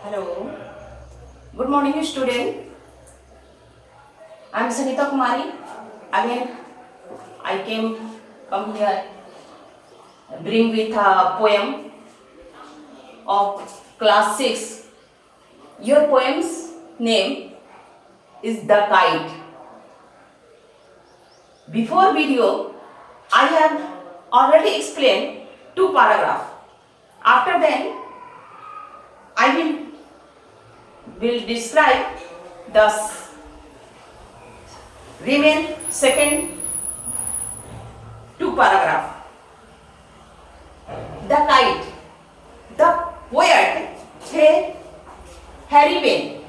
Hello. Good morning, student. I am Sanita Kumari. Again, I come here, bring with a poem of class 6. Your poem's name is The Kite. Before video, I have already explained two paragraphs. After then, I will describe the remain second two paragraph. The Kite. The poet Harry Bain.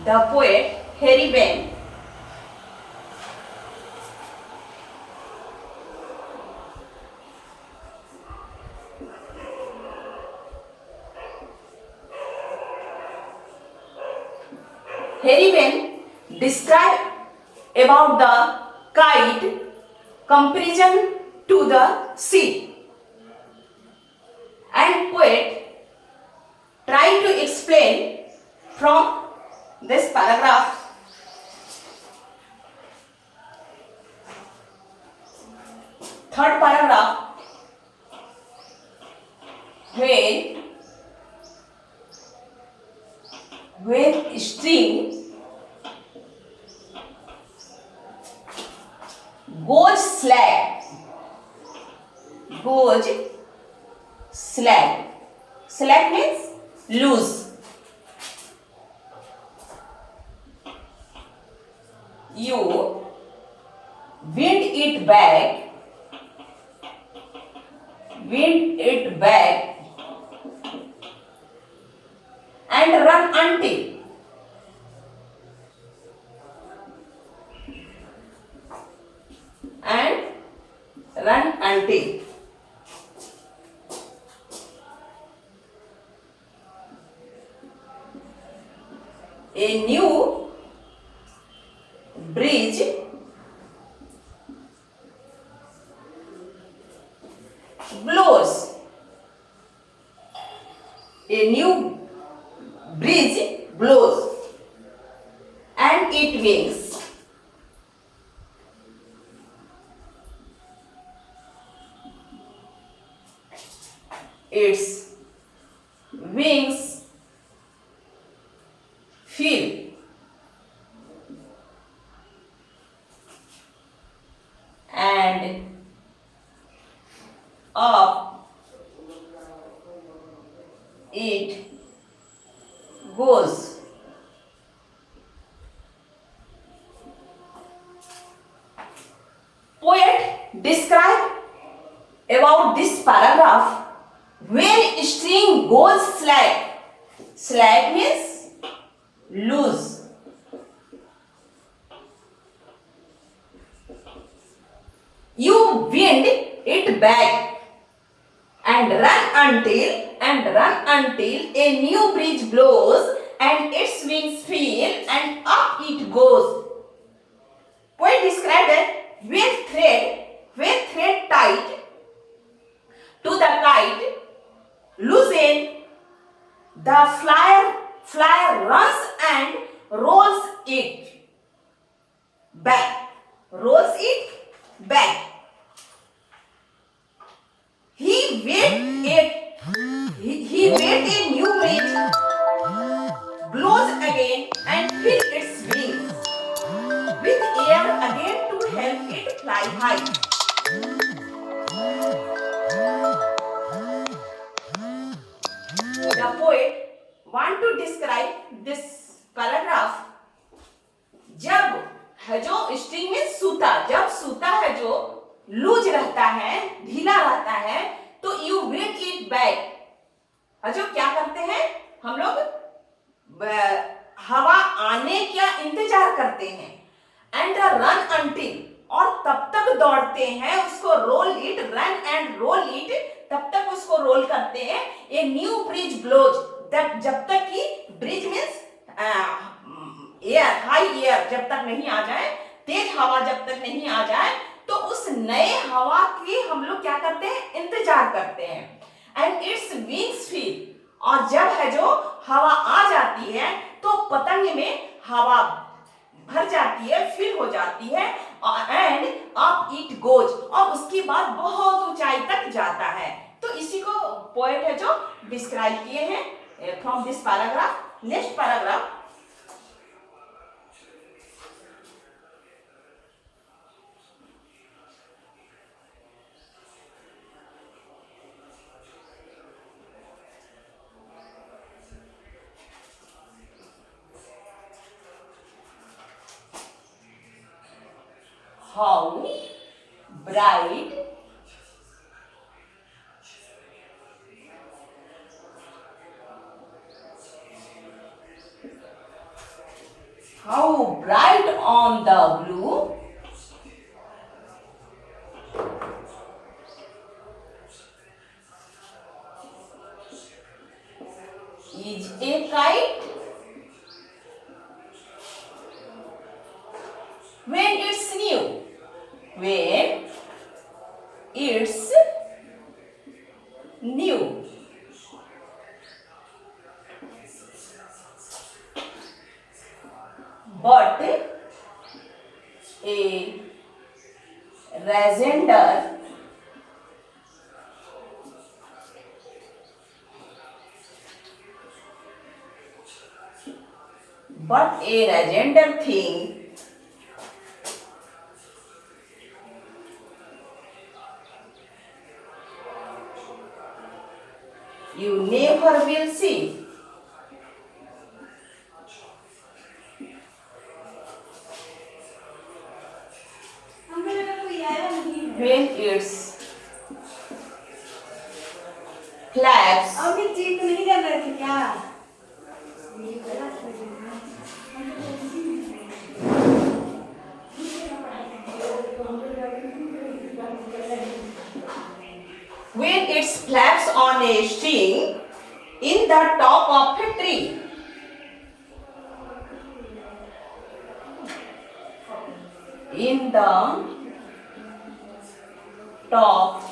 The poet Harry Bain described about the kite comparison to the sea, and poet tried to explain from this paragraph third paragraph when string goes slack. Slack means loose. You wind it back and run until a new bridge blows. A new bridge blows and it wings. Its wings fill and up it goes. Poet describe about this paragraph when string goes slack. Slack means loose. You wind it back and run until a new bridge blows and its wings fill and up it goes. Poet described that when thread tight to the kite loosen, the flyer runs and rolls it back. He wait a new bridge, blows again and fills its wings with air again to help it fly high. The poet want to describe this paragraph. जब है जो string में सूता, जब सूता है जो loose रहता है, ढीला रहता है, तो यू विंड इट बैक। जो क्या करते हैं हम लोग हवा आने का इंतजार करते हैं, एंड रन अंटिल, और तब तक दौड़ते हैं उसको, roll it, run and roll it, तब तक उसको रोल करते हैं। ए न्यू ब्रिज ब्लोज, जब तक कि bridge means air, high air जब तक नहीं आ जाए, तेज हवा जब तक नहीं आ जाए, तो उस नए हवा की हम लोग क्या करते हैं, इंतजार करते हैं। एंड इट्स विंग्स फील, और जब है जो हवा आ जाती है तो पतंग में हवा भर जाती है, फिल हो जाती है एंड अप इट गोज, और उसके बाद बहुत ऊंचाई तक जाता है। तो इसी को पोएट है जो डिस्क्राइब किए हैं from this paragraph. Next paragraph, how bright on the blue is a kite when it's new. When it's new. But a resonator thing you never will see. When its flaps when it flaps on a string in the top of a tree. In the top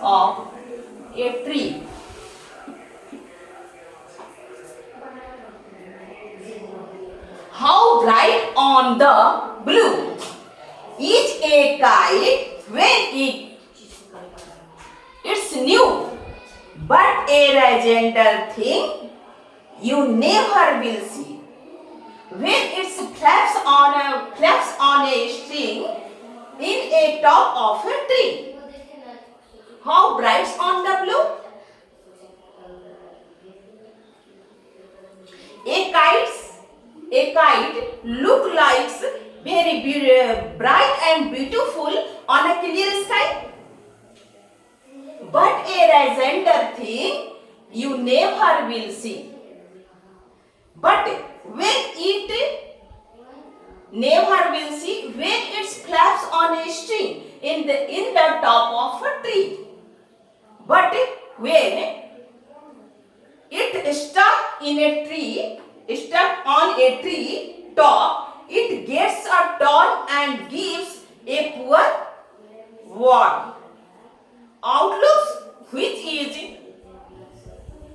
of a tree. How bright on the blue is a kite when it's new, but a legendary thing you never will see. When it flaps on a string in a top of a tree. How bright on the blue? A kite look like very bright and beautiful on a clear sky. But a legendary thing you never will see. But when it flaps on a string in the top of a tree. But when it stuck on a tree top, it gets a turn and gives a poor word. Outlooks which is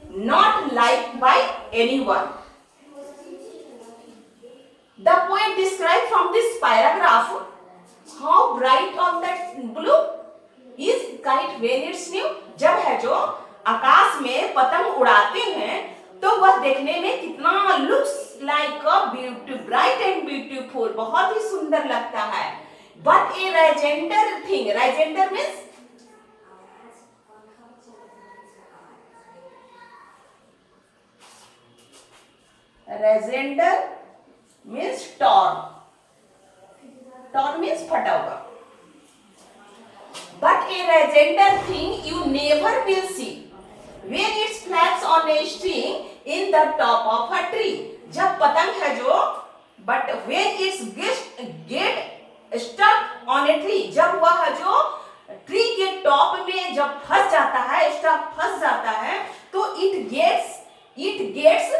not liked by anyone. The poet described from this paragraph how bright on that blue is kite when it's new. जब है जो आकाश में पतंग उड़ाते हैं तो वह देखने में कितना looks like bright and beautiful, बहुत ही सुंदर लगता है. But A Legender thing, Legender means Legender means torn. Torn means फटा हुआ. But a legendary thing you never will see when it flaps on a string in the top of a tree. जब पतंग है जो, but when it get stuck on a tree, जब वह है जो ट्री के टॉप में जब फंस जाता है, स्टक फंस जाता है, तो it gets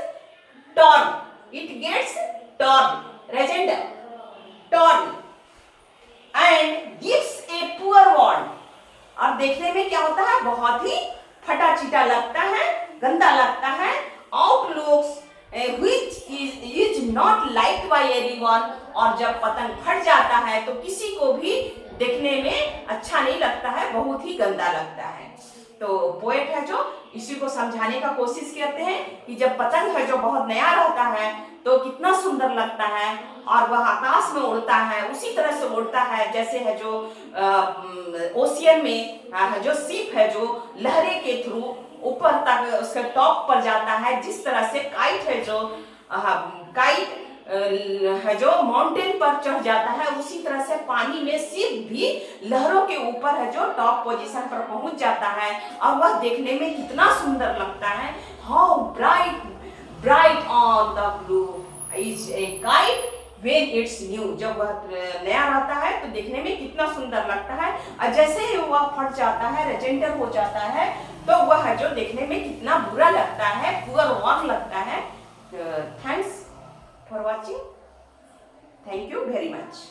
torn. It gets torn, legend, torn and gives a poor wound. और देखने में क्या होता है, बहुत ही फटा चिटा लगता है. गंदा लगता है, outlooks which is not liked by everyone, और जब पतंग फट जाता है तो किसी को भी देखने में अच्छा नहीं लगता है, बहुत ही गंदा लगता है। तो पोएट है जो इसी को समझाने का कोशिश करते हैं कि जब पतंग है जो बहुत नया रहता है तो कितना सुंदर लगता है और वह आकाश में उड़ता है, उसी तरह से उड़ता है जैसे है जो ओशियन में जो शिप है जो लहरे के थ्रू ऊपर तक उसके टॉप पर जाता है, जिस तरह से काइट है जो काइट है जो माउंटेन पर चढ़ जाता है, उसी तरह से पानी में शिप भी लहरों के ऊपर है जो टॉप पोजीशन पर पहुंच जाता है और वह देखने में कितना सुंदर लगता है। How bright bright on the blue is a kite when it's new, जब वह नया रहता है तो देखने में कितना सुंदर लगता है और जैसे ही वह फट जाता है, रेजेंडर हो जाता है, तो वह जो देखने में कितना बुरा लगता है, पुअर वन लगता है। Thanks for watching, thank you very much.